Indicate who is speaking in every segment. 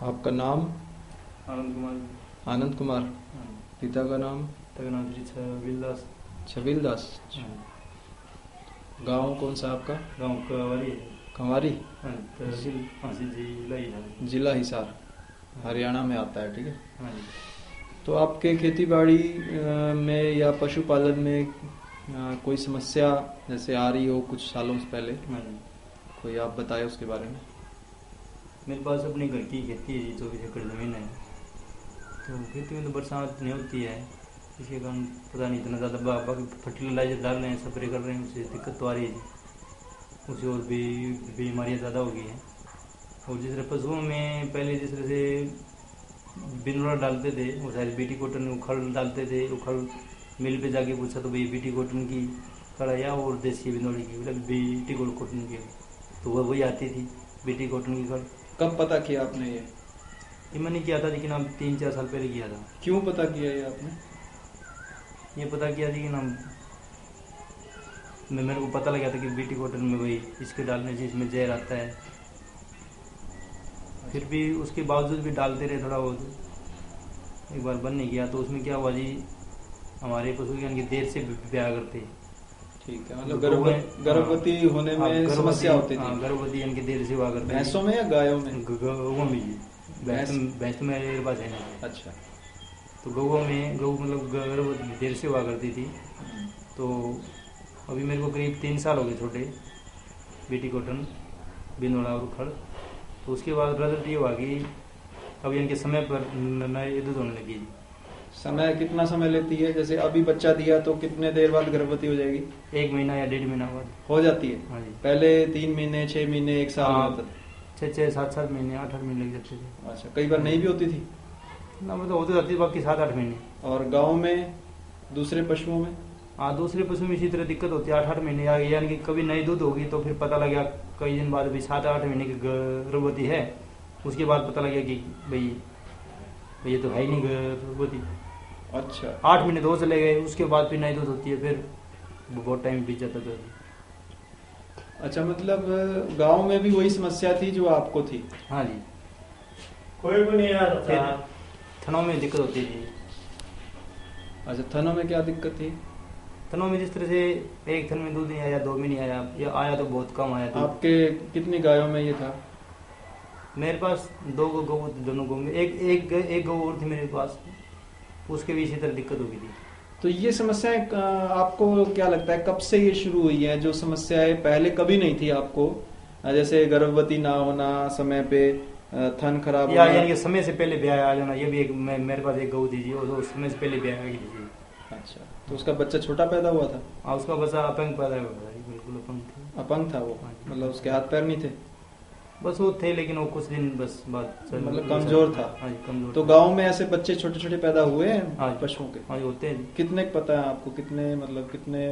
Speaker 1: आपका नाम?
Speaker 2: आनंद कुमार।
Speaker 1: आनंद कुमार। पिता का नाम?
Speaker 2: पिता का नाम श्री छबील दास।
Speaker 1: छबील दास। गांव कौन सा आपका?
Speaker 2: गांव कंवारी है।
Speaker 1: कंवारी।
Speaker 2: तहसील जिला हिसार।
Speaker 1: जिला हिसार हरियाणा में आता है, ठीक है।
Speaker 2: हाँ जी।
Speaker 1: तो आपके खेती बाड़ी में या पशुपालन में कोई समस्या जैसे आ रही हो कुछ सालों से पहले,
Speaker 2: हाँ जी।
Speaker 1: कोई आप बताएं उसके बारे में।
Speaker 2: मेरे पास अपने घर की खेती है, 24 एकड़ ज़मीन है। तो खेती में तो बरसात नहीं होती है, इसके कारण पता नहीं इतना ज़्यादा फर्टिलाइजर डाल रहे हैं, स्प्रे कर रहे हैं, उससे दिक्कत तो आ रही है। उससे और भी बीमारियाँ ज़्यादा हो गई हैं। और जिस तरह पशुओं में पहले जिस तरह से बिनोड़ा डालते थे, वो शायद बीटी कॉटन उखल डालते थे, उखल मिल पे जाके पूछा तो भाई बीटी कॉटन की कड़ा या और देसी बिनोड़ी की, मतलब बीटी कॉटन की, तो वह वही आती थी बीटी कॉटन की खड़।
Speaker 1: कब पता किया आपने
Speaker 2: ये मैंने किया था, लेकिन हम 3-4 साल पहले किया था।
Speaker 1: क्यों पता किया ये आपने?
Speaker 2: ये पता किया थी कि हम मेरे को पता लगा था कि बीटी कॉटन में वही इसके डालने से इसमें जहर आता है। फिर भी उसके बावजूद भी डालते रहे थोड़ा बहुत। एक बार बंद नहीं किया तो उसमें क्या हुआ जी, हमारे पशु की देर से ब्याह करते।
Speaker 1: ठीक है, मतलब गर्भवती होने में समस्या होती थी।
Speaker 2: गर्भवती यानी कि देर से हुआ करते।
Speaker 1: भैंसों में या गायों में?
Speaker 2: गऊ में जी। भैंस तो मेरे पास है नहीं।
Speaker 1: अच्छा।
Speaker 2: तो गऊ मतलब गर्भवती देर से हुआ करती थी। तो अभी मेरे को करीब 3 साल हो गए छोटे बीटी कॉटन बिनोड़ा और उखड़। तो उसके बाद रिजल्ट ये हुआ कि अभी इनके समय पर नए दूध होने लगी।
Speaker 1: समय कितना समय लेती है? जैसे अभी बच्चा दिया तो कितने देर बाद गर्भवती हो जाएगी?
Speaker 2: 1 महीना या 1.5 महीना बाद
Speaker 1: हो जाती है।
Speaker 2: हाँ जी।
Speaker 1: पहले 3 महीने 6 महीने 1 साल
Speaker 2: 6 7 महीने 8 महीने लग जाते थे।
Speaker 1: अच्छा, कई बार नहीं भी होती थी
Speaker 2: ना, मतलब होती जाती बाकी 7-8 महीने।
Speaker 1: और गाँव में दूसरे पशुओं में?
Speaker 2: हाँ, दूसरे पशु में इसी तरह दिक्कत होती है। 8-8 महीने यानी कि कभी नई दूध होगी तो फिर पता लगा कई दिन बाद भी 7-8 महीने की गर्भवती है। उसके बाद पता लगा कि भाई ये तो है ही नहीं गर्भवती।
Speaker 1: अच्छा,
Speaker 2: 8 महीने तो चले गए, उसके बाद फिर नई दूध होती है, फिर बहुत टाइम बीत जाता था।
Speaker 1: अच्छा, मतलब गांव में भी वही समस्या थी जो आपको थी?
Speaker 2: हाँ जी।
Speaker 3: कोई भी नहीं आ रहा।
Speaker 2: थनों में दिक्कत होती थी।
Speaker 1: अच्छा, थनों में क्या दिक्कत थी?
Speaker 2: थनों में जिस तरह से एक थन में दूध नहीं आया, 2 में नहीं आया, या आया तो बहुत कम आया।
Speaker 1: आपके कितनी गायों में ये था?
Speaker 2: मेरे पास 2 गौ, दोनों गौ में एक गौ और थी मेरे पास, उसके भी इसी तरह दिक्कत हो गई थी।
Speaker 1: तो ये समस्याएं आपको क्या लगता है कब से ये शुरू हुई है? जो समस्याएं पहले कभी नहीं थी आपको, जैसे गर्भवती ना होना, समय पे थन खराब होना,
Speaker 2: यानी कि समय से पहले ब्याह आ जाना, ये भी एक मेरे पास एक गौ थी जी, वो समय से पहले ब्याह आ गई थी।
Speaker 1: अच्छा, तो उसका बच्चा छोटा पैदा हुआ था?
Speaker 2: हाँ, उसका बच्चा अपंग पैदा हुआ था, बिल्कुल अपंग था।
Speaker 1: अपंग था वो? मतलब उसके हाथ पैर नहीं थे?
Speaker 2: बस वो थे, लेकिन वो कुछ दिन बस बाद
Speaker 1: मतलब कमजोर था।
Speaker 2: हाँ जी, कमजोर।
Speaker 1: तो गांव में ऐसे बच्चे छोटे छोटे पैदा हुए हैं?
Speaker 2: हाँ
Speaker 1: पशुओं के?
Speaker 2: हाँ, होते हैं।
Speaker 1: कितने पता है आपको? कितने मतलब कितने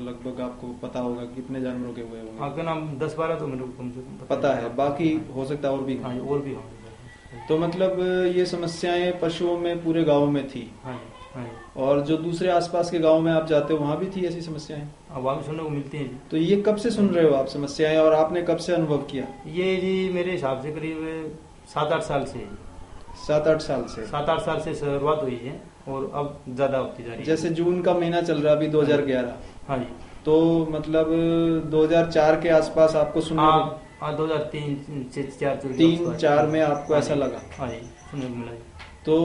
Speaker 1: लगभग आपको पता होगा कितने जानवरों के हुए होंगे?
Speaker 2: आपका नाम 10-12 तो मेरे को कम से कम
Speaker 1: पता है, बाकी हो सकता है और भी।
Speaker 2: हाँ जी, और भी होंगे।
Speaker 1: तो मतलब ये समस्याएं पशुओं में पूरे गांव में थी?
Speaker 2: हाँ जी, हाँ जी।
Speaker 1: और जो दूसरे आसपास के गांव में आप जाते हो वहां भी थी ऐसी समस्याएं?
Speaker 2: वहाँ भी सुनने को मिलती हैं।
Speaker 1: तो ये कब से सुन रहे हो आप समस्याएं, और आपने कब से अनुभव किया?
Speaker 2: ये जी मेरे हिसाब से करीब 7-8 साल से।
Speaker 1: 7-8 साल से?
Speaker 2: 7-8 साल से शुरुआत हुई है और अब ज्यादा होती जा रही है।
Speaker 1: जैसे जून का महीना चल रहा है अभी 2011।
Speaker 2: हाँ जी।
Speaker 1: तो मतलब 2004 के आसपास आपको सुनने को?
Speaker 2: हाँ,
Speaker 1: 2003-4 में आपको ऐसा लगा?
Speaker 2: हाँ जी, सुनने को मिला।
Speaker 1: तो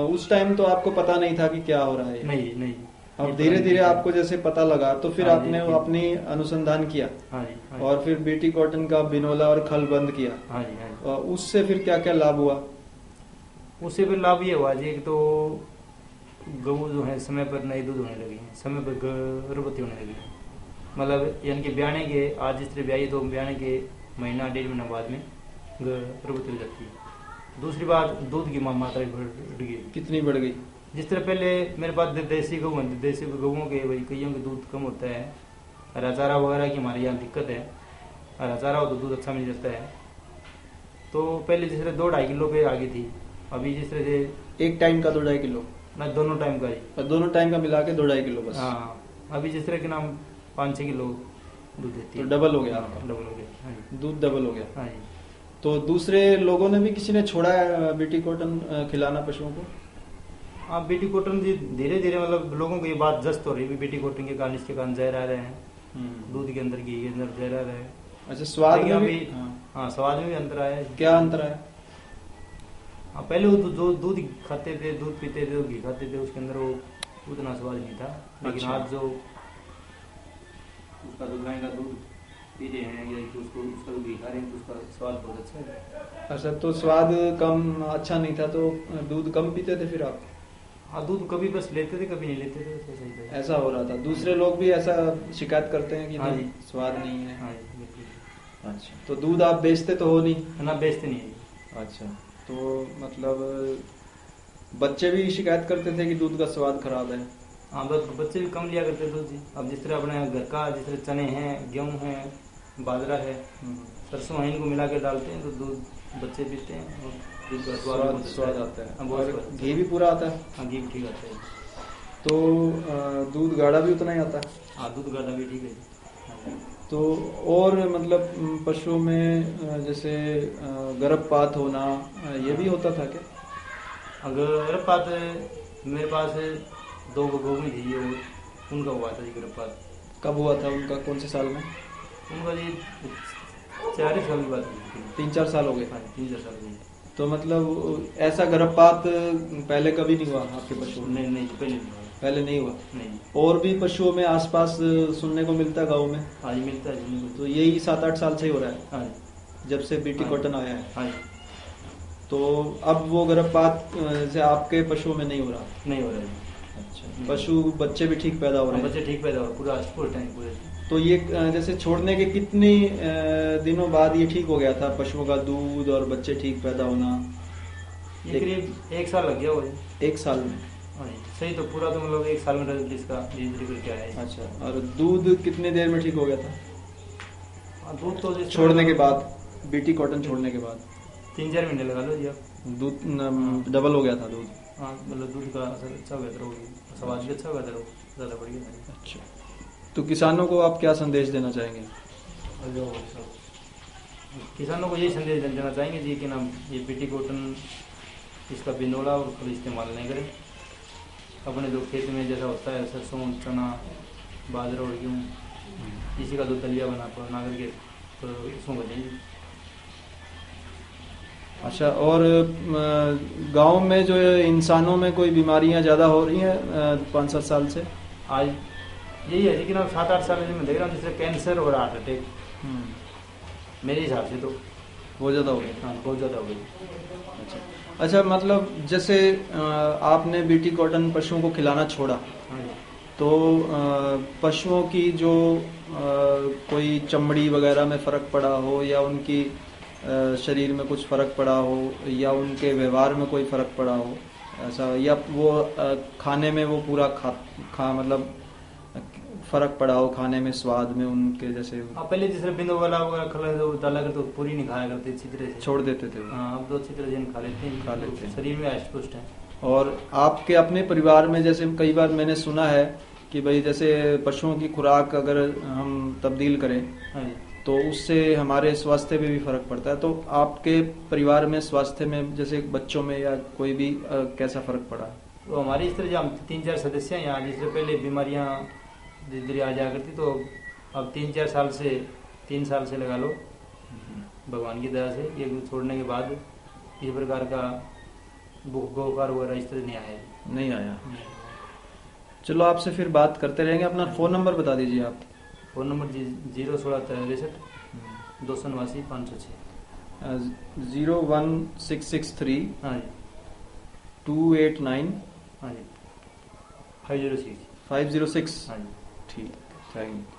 Speaker 1: उस टाइम तो आपको पता नहीं था कि क्या हो रहा है?
Speaker 2: नहीं।
Speaker 1: अब धीरे धीरे आपको जैसे पता लगा तो फिर आपने अपनी अनुसंधान किया।
Speaker 2: हाँ जी।
Speaker 1: और फिर बीटी कॉटन का बिनोला और खल बंद किया।
Speaker 2: हाँ जी।
Speaker 1: और उससे फिर क्या क्या लाभ हुआ?
Speaker 2: उससे फिर लाभ ये हुआ जी, तो गऊ जो है समय पर नई दूध होने लगी है, समय पर गर्भवती होने लगी है। मतलब यानी कि ब्याने के आज जिस तरह ब्याई तो ब्याने के महीना 1.5 महीना बाद में गर्भवती हो जाती है। दूसरी बात, दूध की मात्रा बढ़ गई।
Speaker 1: कितनी बढ़ गई?
Speaker 2: जिस तरह पहले मेरे पास देसी गऊ है, देसी गऊओं के वही कईयों के दूध कम होता है। हरा चारा वगैरह की हमारे यहाँ दिक्कत है, हरा चारा हो तो दूध अच्छा मिल जाता है। तो पहले जिस तरह 2-2.5 किलो पे आ गई थी, अभी जिस तरह से
Speaker 1: एक टाइम का 2-2.5 किलो?
Speaker 2: ना, दोनों टाइम का ही।
Speaker 1: और दोनों टाइम का मिला के 2-2.5 किलो बस?
Speaker 2: हाँ, अभी जिस तरह के नाम 5-6 किलो दूध देती है।
Speaker 1: तो डबल हो गया आपका?
Speaker 2: डबल हो गया। हाँ जी,
Speaker 1: दूध डबल हो गया।
Speaker 2: हाँ जी।
Speaker 1: तो दूसरे लोगों ने भी किसी ने छोड़ा है बीटी कॉटन खिलाना पशुओं को?
Speaker 2: हाँ, बीटी कॉटन जी धीरे धीरे मतलब लोगों को ये बात जस्त हो रही है, बीटी कॉटन के कारण इसके कारण जहर आ रहे हैं, दूध के अंदर घी के अंदर जहर आ रहा है।
Speaker 1: अच्छा, स्वाद में भी?
Speaker 2: हाँ, स्वाद में भी अंतर आया है।
Speaker 1: क्या अंतर है?
Speaker 2: हाँ, पहले वो जो दूध खाते थे, दूध पीते थे, घी खाते थे, उसके अंदर वो उतना स्वाद नहीं था। लेकिन
Speaker 1: अच्छा।
Speaker 2: आज जो उसका जो गाय का दूध पी रहे हैं या उसको उसका जो घी खा रहे हैं तो उसका स्वाद बहुत अच्छा है।
Speaker 1: अच्छा, तो स्वाद कम अच्छा नहीं था तो दूध कम पीते थे फिर आप?
Speaker 2: हाँ, दूध कभी बस लेते थे, कभी नहीं लेते थे, तो सही था।
Speaker 1: ऐसा हो रहा था? दूसरे लोग भी ऐसा शिकायत करते हैं कि
Speaker 2: हाँ
Speaker 1: नहीं
Speaker 2: जी।
Speaker 1: स्वाद नहीं है?
Speaker 2: हाँ जी, बिल्कुल।
Speaker 1: अच्छा, तो दूध आप बेचते तो हो नहीं?
Speaker 2: ना, बेचते नहीं है।
Speaker 1: अच्छा, तो मतलब बच्चे भी शिकायत करते थे कि दूध का स्वाद खराब है?
Speaker 2: हाँ, बस बच्चे भी कम लिया करते दूध जी। अब जिस तरह अपने घर का, जिस तरह चने हैं, गेहूँ है, बाजरा है, सरसों है, इनको मिला के डालते हैं तो दूध बच्चे पीते हैं और दूध का स्वाद बहुत अच्छा
Speaker 1: स्वाद आता है।
Speaker 2: हाँ, बहुत
Speaker 1: और
Speaker 2: स्वाद।
Speaker 1: घी भी पूरा आता है?
Speaker 2: हाँ, घी भी ठीक आता है।
Speaker 1: तो दूध गाढ़ा भी उतना ही आता है?
Speaker 2: हाँ, दूध गाढ़ा भी ठीक है जी।
Speaker 1: तो और मतलब पशुओं में जैसे गर्भपात होना ये भी होता था क्या?
Speaker 2: अगर गर्भपात मेरे पास 2 गौएं थी, और उनका हुआ था जी गर्भपात।
Speaker 1: कब हुआ था उनका, कौन से साल में?
Speaker 2: उनका जी 4 साल की बात थी।
Speaker 1: 3-4 साल हो गए?
Speaker 2: हाँ, 3-4 साल की।
Speaker 1: तो मतलब ऐसा गर्भपात पहले कभी नहीं हुआ आपके पशुओं में?
Speaker 2: नहीं नहीं, पहले नहीं हुआ।
Speaker 1: पहले नहीं हुआ?
Speaker 2: नहीं।
Speaker 1: और भी पशुओं में आसपास सुनने को मिलता है गाँव में?
Speaker 2: हाँ जी, मिलता है जी।
Speaker 1: तो यही 7-8 साल से ही हो रहा है?
Speaker 2: हाँ जी।
Speaker 1: जब से बीटी
Speaker 2: हाँ।
Speaker 1: कॉटन आया है?
Speaker 2: हाँ जी।
Speaker 1: तो अब वो गर्भपात जैसे आपके पशुओं में नहीं हो रहा?
Speaker 2: नहीं हो रहा है।
Speaker 1: अच्छा, पशु बच्चे भी ठीक पैदा हो रहे हैं?
Speaker 2: बच्चे ठीक पैदा हो, पूरा स्पोर्ट है पूरे।
Speaker 1: तो ये जैसे छोड़ने के कितने दिनों बाद ये ठीक हो गया था, पशुओं का दूध और बच्चे ठीक पैदा होना?
Speaker 2: ये करीब 1 साल लग गया वो।
Speaker 1: 1 साल में?
Speaker 2: हाँ जी, सही तो पूरा तो मतलब 1 साल में रिजल्ट इसका धीरे धीरे क्या है।
Speaker 1: अच्छा, और दूध कितने देर में ठीक हो गया था?
Speaker 2: हाँ, दूध तो
Speaker 1: छोड़ने के बाद, बीटी कॉटन छोड़ने के बाद?
Speaker 2: 3-4 महीने लगा लो जी आप।
Speaker 1: दूध डबल हो गया था दूध?
Speaker 2: हाँ, मतलब दूध का असर अच्छा बेहतर हो गया, स्वाद भी अच्छा बेहतर हो, ज़्यादा बढ़ गया।
Speaker 1: अच्छा, तो किसानों को आप क्या संदेश देना चाहेंगे?
Speaker 2: और जो किसानों को यही संदेश देना चाहेंगे जी कि ना, ये बीटी कॉटन इसका बिनोला और फल इस्तेमाल नहीं करें। अपने जो खेत में जैसा होता है सरसों, चना, बाजरा और गेहूँ, इसी का जो दलिया बना करके तो इसमें बचेंगे।
Speaker 1: अच्छा, और गांव में जो इंसानों में कोई बीमारियां ज़्यादा हो रही हैं 5-7 साल से?
Speaker 2: आज यही है लेकिन अब 7-8 साल में मैं देख रहा हूँ जैसे कैंसर और हार्ट अटैक, मेरे हिसाब से तो
Speaker 1: बहुत ज़्यादा हो गया।
Speaker 2: हाँ, बहुत ज़्यादा हो गई।
Speaker 1: अच्छा, मतलब जैसे आपने बीटी कॉटन पशुओं को खिलाना छोड़ा,
Speaker 2: हाँ जी।
Speaker 1: तो पशुओं की जो कोई चमड़ी वगैरह में फ़र्क पड़ा हो, या उनकी शरीर में कुछ फ़र्क पड़ा हो, या उनके व्यवहार में कोई फ़र्क पड़ा हो ऐसा, या वो खाने में वो पूरा खा मतलब फ़र्क पड़ा हो खाने में, स्वाद में उनके जैसे?
Speaker 2: हाँ, पहले जिस तरह बिंदु वाला वगैरह खला जो डाला करते तो पूरी नहीं खाया करते, अच्छी तरह से
Speaker 1: छोड़ देते थे?
Speaker 2: हाँ, अब तो अच्छी तरह से खा लेते हैं, शरीर में हष्ट पुष्ट है।
Speaker 1: और आपके अपने परिवार में जैसे कई बार मैंने सुना है कि भाई जैसे पशुओं की खुराक अगर हम तब्दील करें,
Speaker 2: हाँ जी,
Speaker 1: तो उससे हमारे स्वास्थ्य में भी फर्क पड़ता है। तो आपके परिवार में स्वास्थ्य में जैसे बच्चों में या कोई भी कैसा फर्क पड़ा?
Speaker 2: तो हमारी इस तरह जो हम 3-4 सदस्य हैं यहाँ, जिससे पहले बीमारियाँ धीरे धीरे आ जाया करती, तो अब 3-4 साल से 3 साल से लगा लो भगवान की दया से ये छोड़ने के बाद इस प्रकार का बुखार वगैरह इस तरह नहीं आया।
Speaker 1: चलो, आपसे फिर बात करते रहेंगे। अपना फ़ोन नंबर बता दीजिए आप।
Speaker 2: फ़ोन नंबर 01663 289 506
Speaker 1: 01663
Speaker 2: हाँ जी
Speaker 1: 289
Speaker 2: हाँ जी 506
Speaker 1: 506।
Speaker 2: हाँ जी।
Speaker 1: ठीक, थैंक यू।